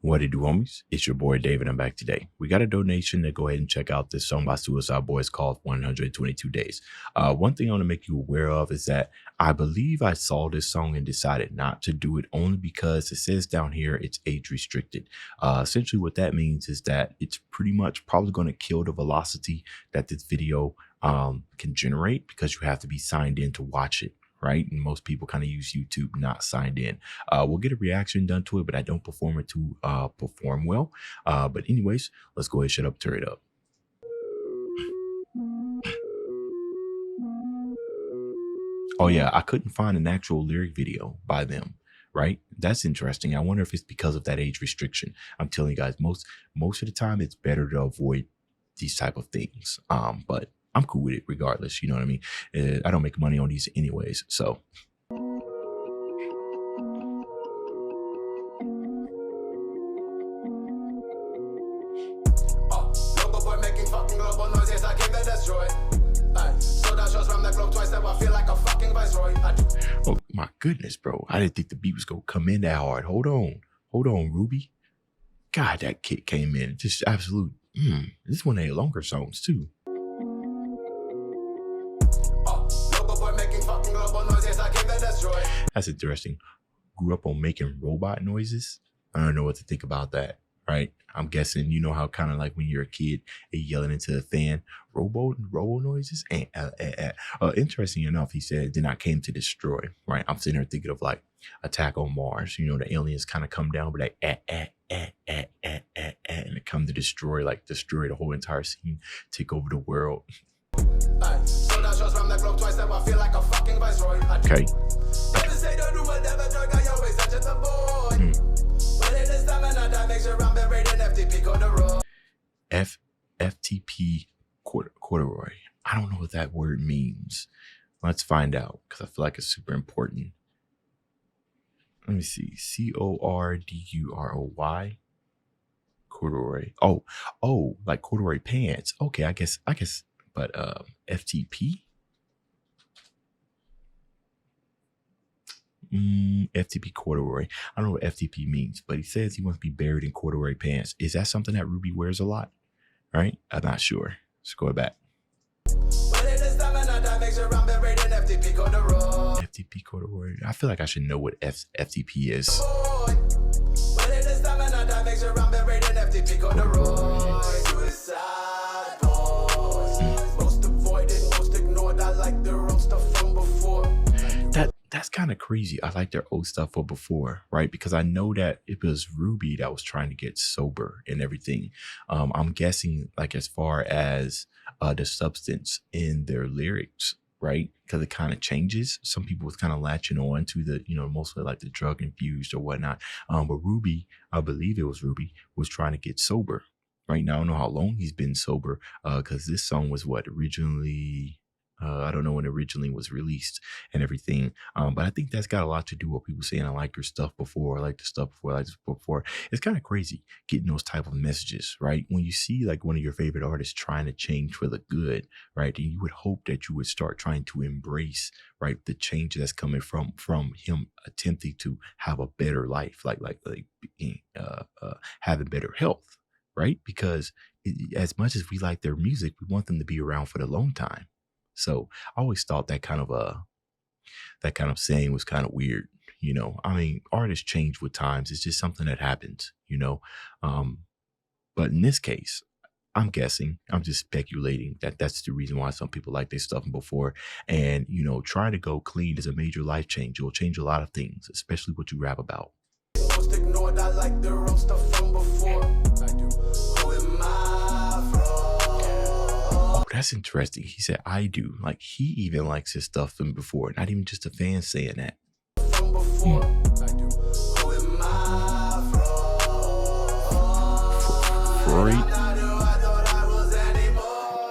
What it do, homies? It's your boy David. I'm back today. We got a donation to go ahead and check out this song by Suicide Boys called 122 Days. One thing I want to make you aware of is that I believe I saw this song and decided not to do it only because it says down here it's age restricted. Essentially what that means is that it's pretty much probably going to kill the velocity that this video can generate because you have to be signed in to watch it. Right? And most people kind of use YouTube not signed in. We'll get a reaction done to it, but I don't perform it to perform well. But anyways, let's go ahead and shut up, turn it up. Oh yeah, I couldn't find an actual lyric video by them. Right? That's interesting. I wonder if it's because of that age restriction. I'm telling you guys, most of the time it's better to avoid these type of things. But I'm cool with it regardless. You know what I mean? I don't make money on these anyways. So. Oh my goodness, bro. I didn't think the beat was going to come in that hard. Hold on, Ruby. God, that kick came in. Just absolute. This is one of their longer songs too. That's interesting. Grew up on making robot noises. I don't know what to think about that, right? I'm guessing you know how kind of like when you're a kid and yelling into a fan, robo noises. And interesting enough, he said, then I came to destroy, right? I'm sitting here thinking of like Attack on Mars. You know, the aliens kind of come down, but like, and they come to destroy the whole entire scene, take over the world. Okay. FTP corduroy. I don't know what that word means. Let's find out because I feel like it's super important. Let me see. CORDUROY. Corduroy. Oh, like corduroy pants. Okay, I guess. But FTP. FTP corduroy. I don't know what FTP means, but he says he wants to be buried in corduroy pants. Is that something that Ruby wears a lot? Right? I'm not sure. Let's go back. FTP corduroy. I feel like I should know what FTP is. That's kind of crazy. I like their old stuff for before, right? Because I know that it was Ruby that was trying to get sober and everything. I'm guessing like as far as the substance in their lyrics, right? Because it kind of changes. Some people was kind of latching on to the, mostly like the drug infused or whatnot. But Ruby, I believe it was Ruby, was trying to get sober. Right now, I don't know how long he's been sober because this song was what originally... I don't know when it originally was released and everything. But I think that's got a lot to do with people saying, I like your stuff before, I like the stuff before, I like this before. It's kind of crazy getting those type of messages, right? When you see like one of your favorite artists trying to change for the good, right? And you would hope that you would start trying to embrace, right, the change that's coming from him attempting to have a better life, like having better health, right? Because as much as we like their music, we want them to be around for the long time. So I always thought that kind of saying was kind of weird, I mean, artists change with times. It's just something that happens, but in this case, I'm guessing, I'm just speculating that that's the reason why some people like their stuff before. And, trying to go clean is a major life change. It will change a lot of things, especially what you rap about. Most ignored, I like the real stuff from before. I do. That's interesting. He said, I do. Like, he even likes his stuff from before. Not even just a fan saying that. From before, I do. Freud?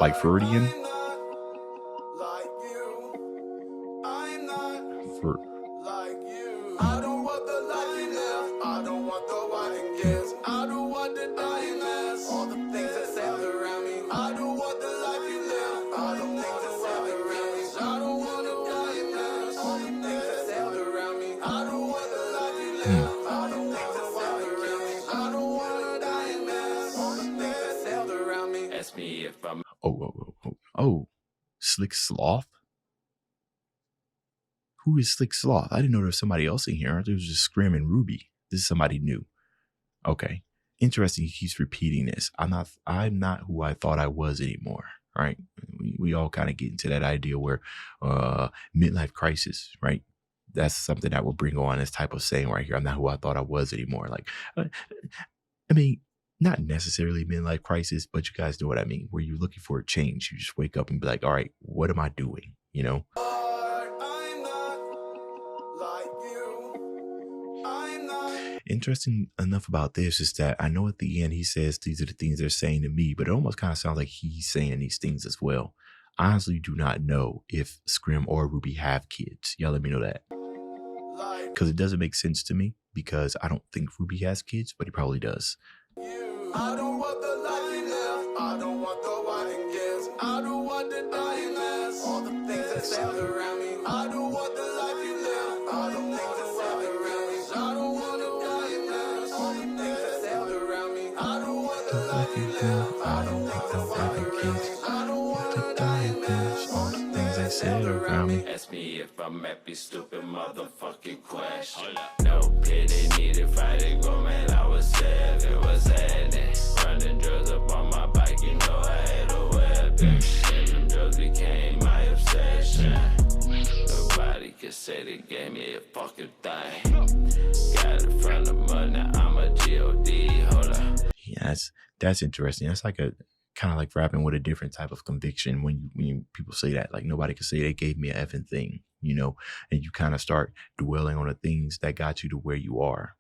Like Freudian? I don't want the life you live. I don't want the what it gives. I don't want the dying last. All the things that sail around me. I don't want the life you live. All the things that sail around me. I don't want the dying last. All the things that sail around me. I don't want the life you live. All the things that sail around me. I don't Oh, Slick Sloth. Who is Slick Sloth? I didn't know there was somebody else in here. There was just Scrim and Ruby. This is somebody new. Okay. Interesting. He keeps repeating this. I'm not who I thought I was anymore. Right. We all kind of get into that idea where midlife crisis, right? That's something that will bring on this type of saying right here. I'm not who I thought I was anymore. Like, I mean, not necessarily midlife crisis, but you guys know what I mean. Where you're looking for a change. You just wake up and be like, all right, what am I doing? You know? Interesting enough about this is that I know at the end he says these are the things they're saying to me, but it almost kind of sounds like he's saying these things as well. I honestly do not know if Scrim or Ruby have kids. Y'all let me know that. Because it doesn't make sense to me because I don't think Ruby has kids, but he probably does. I don't want the life you live. I don't want the wedding gifts. I don't want the diamonds. All the things that stand around me. I don't want the life you live. I don't want the stand around me. I don't want the diamonds. All the things that stand around me. I don't want the life you live. I don't want the wedding gifts. I don't want the diamonds. All the things that stand around me. Ask me if I'm happy, stupid motherfucking question. No pity needed, fighting go, man. I was sad, it was sad. Running drugs up on my bike, you know I had a weapon. And them drugs became my obsession. Nobody could say they gave me a fucking thing. Got it from the mud, now I'm a G.O.D. Hold up. Yeah, that's interesting. That's like a kind of like rapping with a different type of conviction when people say that. Like nobody can say they gave me an effing thing, you know, and you kind of start dwelling on the things that got you to where you are.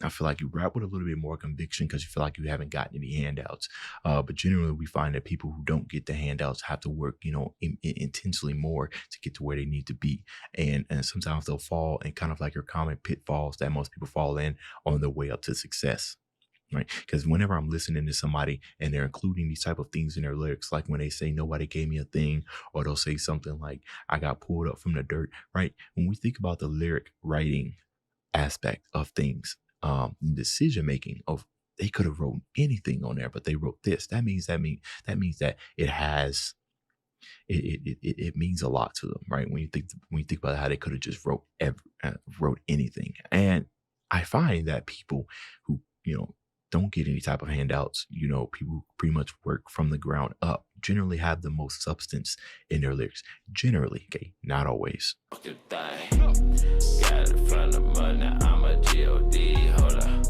I feel like you rap with a little bit more conviction because you feel like you haven't gotten any handouts. But generally, we find that people who don't get the handouts have to work, you know, intensely more to get to where they need to be. And sometimes they'll fall in kind of like your common pitfalls that most people fall in on their way up to success. Right. Because whenever I'm listening to somebody and they're including these type of things in their lyrics, like when they say nobody gave me a thing, or they'll say something like I got pulled up from the dirt. Right. When we think about the lyric writing aspect of things, decision making of they could have wrote anything on there, but they wrote this. That means that it has it means a lot to them, right? When you think about how they could have just wrote anything. And I find that people who, you know, don't get any type of handouts, you know, people who pretty much work from the ground up generally have the most substance in their lyrics. Generally, okay, not always. Got it from the mud, now I'm a G.O.D. Hold up.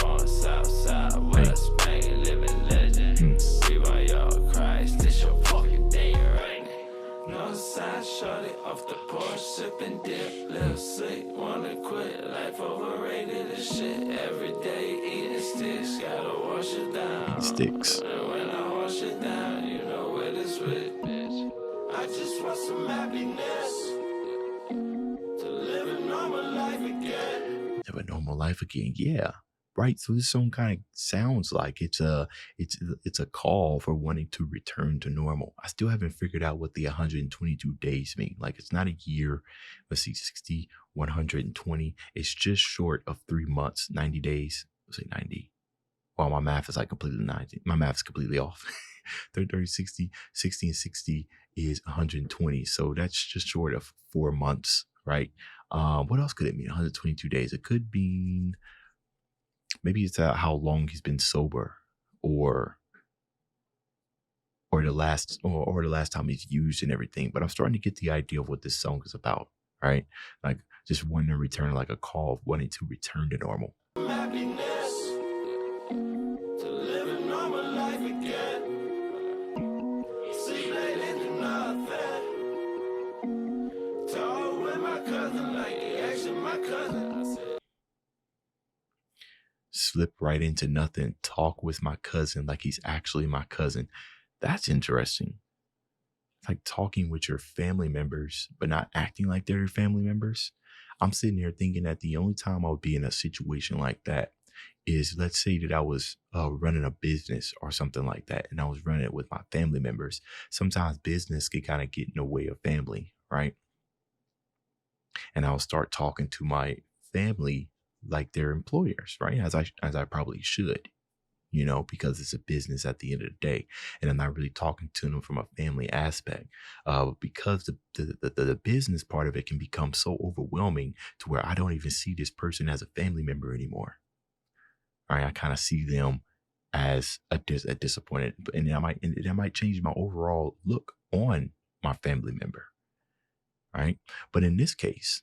Born Southside, West Bank, living legend. We want your Christ, this your fucking thing right now. No side, shorty off the porch, sipping dip, live sick, wanna quit, life overrated as shit. Every day eating sticks, gotta wash it down. Sticks. And when I wash it down, you know where this with, bitch. I just want some happiness. Live a normal life again. Yeah. Right. So this song kind of sounds like it's a call for wanting to return to normal. I still haven't figured out what the 122 days mean. Like it's not a year. Let's see, 60, 120. It's just short of 3 months, 90 days. Let's say 90. Well, my math is like completely 90. My math is completely off. 30, 60, 60 and 60 is 120. So that's just short of 4 months, right? What else could it mean? 122 days. It could mean maybe it's how long he's been sober, or the last time he's used and everything. But I'm starting to get the idea of what this song is about, right? Like just wanting to return, like a call of wanting to return to normal. Happiness to live a normal life again. See, lately do nothing. Talk with my cousin like he actually my cousin. I said. Slip right into nothing. Talk with my cousin like he's actually my cousin. That's interesting. It's like talking with your family members, but not acting like they're your family members. I'm sitting here thinking that the only time I would be in a situation like that is, let's say that I was running a business or something like that, and I was running it with my family members. Sometimes business can kind of get in the way of family, right? And I'll start talking to my family like they're employers, right? As I probably should. you know, because it's a business at the end of the day. And I'm not really talking to them from a family aspect, because the business part of it can become so overwhelming to where I don't even see this person as a family member anymore. All right, I kind of see them as a disappointed, and that might change my overall look on my family member. Right. But in this case,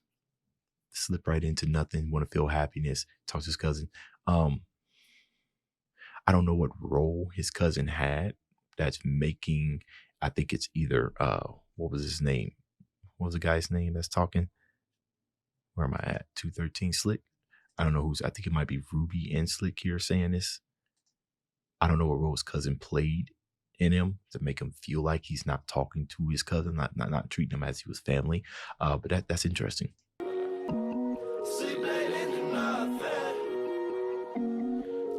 slip right into nothing, want to feel happiness, talk to his cousin. Um, I don't know what role his cousin had that's making, I think it's either what was his name? What was the guy's name that's talking? Where am I at? 213 Slick. I don't know who's, I think it might be Ruby and Slick here saying this. I don't know what role his cousin played in him to make him feel like he's not talking to his cousin, not treating him as he was family. But that's interesting. Sleep late and do nothing.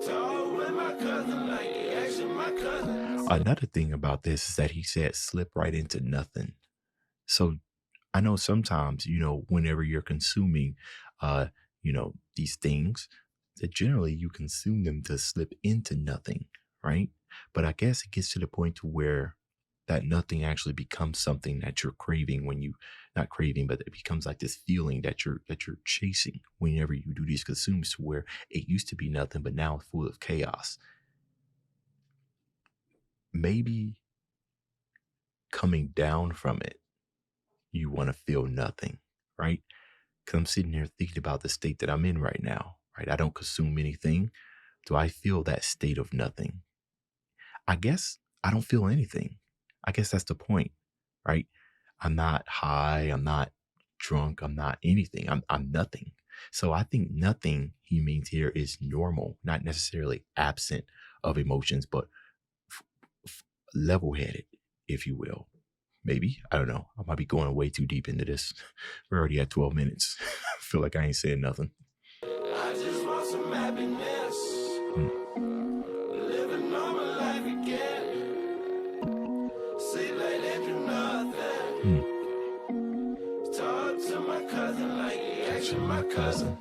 Talk with my cousin like he actually my cousin. Another thing about this is that he said slip right into nothing. So I know sometimes, you know, whenever you're consuming, you know, these things, that generally you consume them to slip into nothing, right? But I guess it gets to the point to where that nothing actually becomes something that you're craving when you, not craving, but it becomes like this feeling that you're chasing whenever you do these consumes, to where it used to be nothing, but now it's full of chaos. Maybe coming down from it, you want to feel nothing, right? Because I'm sitting here thinking about the state that I'm in right now, right? I don't consume anything. Do I feel that state of nothing? I guess I don't feel anything. I guess that's the point, right? I'm not high. I'm not drunk. I'm not anything. I'm nothing. So I think nothing he means here is normal, not necessarily absent of emotions, but level headed, if you will. Maybe. I don't know. I might be going way too deep into this. We're already at 12 minutes. I feel like I ain't saying nothing. I just want some happiness. Live a normal life again. Sleep late and do nothing. Talk to my cousin like he actually my cousin.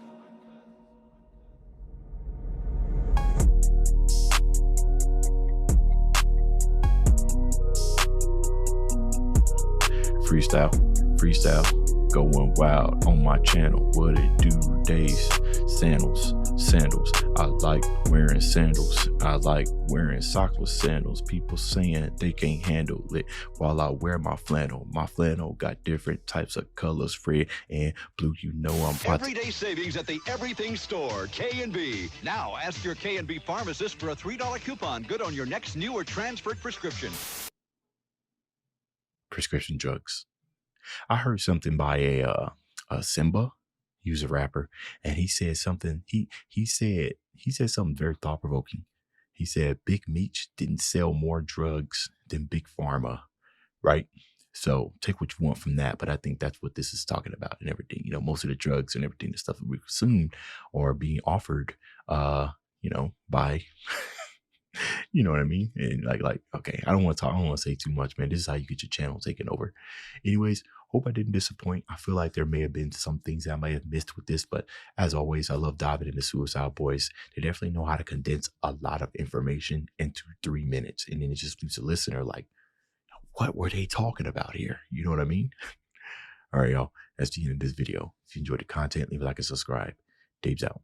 Freestyle, going wild on my channel. What it do, days, sandals. I like wearing sandals. I like wearing socks with sandals. People saying they can't handle it while I wear my flannel. My flannel got different types of colors, red and blue. You know I'm about Everyday savings at the Everything Store, K&B. Now ask your K&B pharmacist for a $3 coupon good on your next new or transferred prescription. prescription drugs. I heard something by a Simba. He was a rapper, and he said something. He said something very thought provoking. He said Big Meech didn't sell more drugs than Big Pharma, right? So take what you want from that, but I think that's what this is talking about and everything. You know, most of the drugs and everything, the stuff that we consume, are being offered, you know, by. You know what I mean? And like, okay, I don't want to say too much, man. This is how you get your channel taken over. Anyways, hope I didn't disappoint. I feel like there may have been some things that I might have missed with this, but as always, I love diving into Suicide Boys. They definitely know how to condense a lot of information into 3 minutes. And then it just leaves the listener like, what were they talking about here? You know what I mean? All right, y'all. That's the end of this video. If you enjoyed the content, leave a like and subscribe. Dave's out.